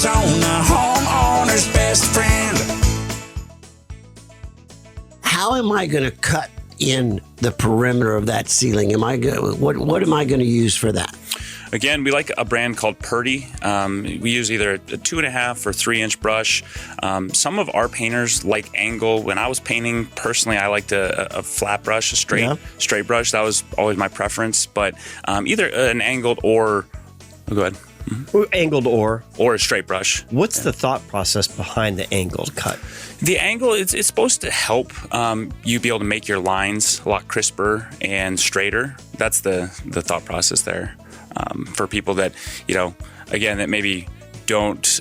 Arizona, homeowner's best friend. How am I going to cut in the perimeter of that ceiling? What am I going to use for that? Again, we like a brand called Purdy. We use either a 2.5 or 3 inch brush. Some of our painters like angle. When I was painting, personally, I liked a flat brush, a straight brush. That was always my preference. But either an angled or, go ahead. Mm-hmm. Angled or a straight brush. What's the thought process behind the angled cut? The angle, it's supposed to help you be able to make your lines a lot crisper and straighter. That's the thought process there. For people that, again, that maybe don't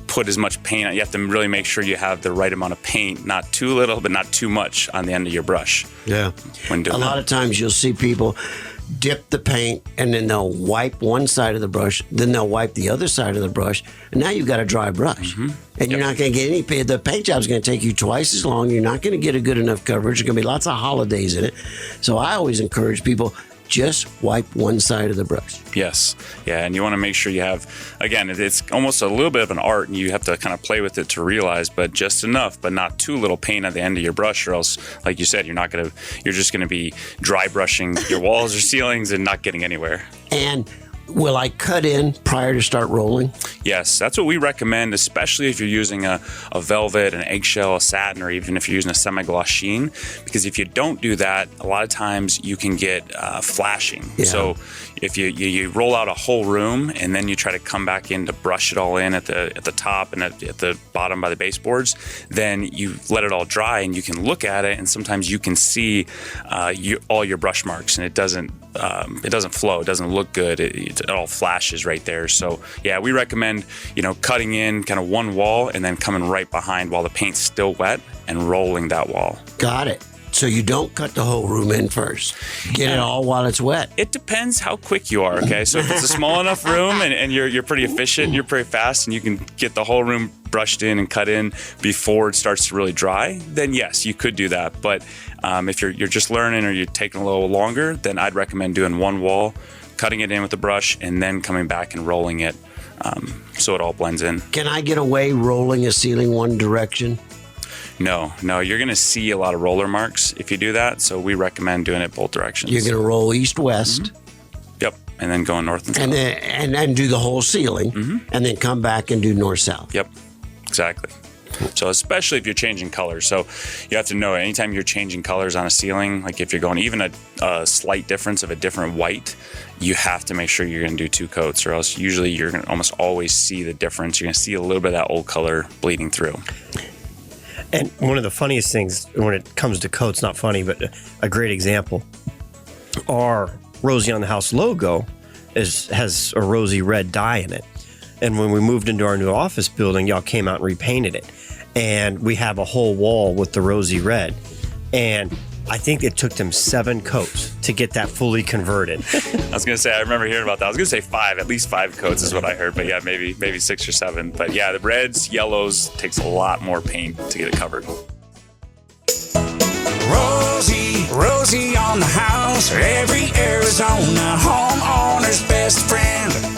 put as much paint on. You have to really make sure you have the right amount of paint, not too little, but not too much on the end of your brush. Yeah. When doing a lot of times you'll see people dip the paint and then they'll wipe one side of the brush, then they'll wipe the other side of the brush, and now you've got a dry brush. Mm-hmm. And you're not going to get any paint. The paint job's going to take you twice as long. You're not going to get a good enough coverage. There's going to be lots of holidays in it. So I always encourage people, just wipe one side of the brush. Yes. Yeah. And you want to make sure you have, again, it's almost a little bit of an art and you have to kind of play with it to realize, but just enough, but not too little paint at the end of your brush, or else, like you said, you're just going to be dry brushing your walls or ceilings and not getting anywhere. And will I cut in prior to start rolling? Yes, that's what we recommend, especially if you're using a velvet, an eggshell, a satin, or even if you're using a semi-gloss sheen, because if you don't do that, a lot of times you can get flashing. Yeah. So if you roll out a whole room and then you try to come back in to brush it all in at the top and at the bottom by the baseboards, then you let it all dry and you can look at it, and sometimes you can see all your brush marks, and it doesn't flow, it doesn't look good, it all flashes right there. So yeah, we recommend cutting in kind of one wall and then coming right behind while the paint's still wet and rolling that wall. Got it. So you don't cut the whole room in first. Get it all while it's wet. It depends how quick you are, okay? So if it's a small enough room and you're pretty efficient, you're pretty fast, and you can get the whole room brushed in and cut in before it starts to really dry, then yes, you could do that. But if you're just learning or you're taking a little longer, then I'd recommend doing one wall, cutting it in with a brush, and then coming back and rolling it so it all blends in. Can I get away rolling a ceiling one direction? No, you're going to see a lot of roller marks if you do that. So we recommend doing it both directions. You're going to roll east-west. Mm-hmm. Yep, and then going north and south. And then do the whole ceiling, and then come back and do north-south. Yep, exactly. So especially if you're changing colors. So you have to know anytime you're changing colors on a ceiling, like if you're going even a slight difference of a different white, you have to make sure you're going to do 2 coats, or else usually you're going to almost always see the difference. You're going to see a little bit of that old color bleeding through. And one of the funniest things when it comes to coats, not funny, but a great example, our Rosie on the House logo has a rosy red dye in it. And when we moved into our new office building, y'all came out and repainted it. And we have a whole wall with the rosy red. And I think it took them 7 coats to get that fully converted. I was going to say, I remember hearing about that. I was going to say 5, at least 5 coats is what I heard. But yeah, maybe 6 or 7. But yeah, the reds, yellows, takes a lot more paint to get it covered. Rosie on the House, every Arizona homeowner's best friend.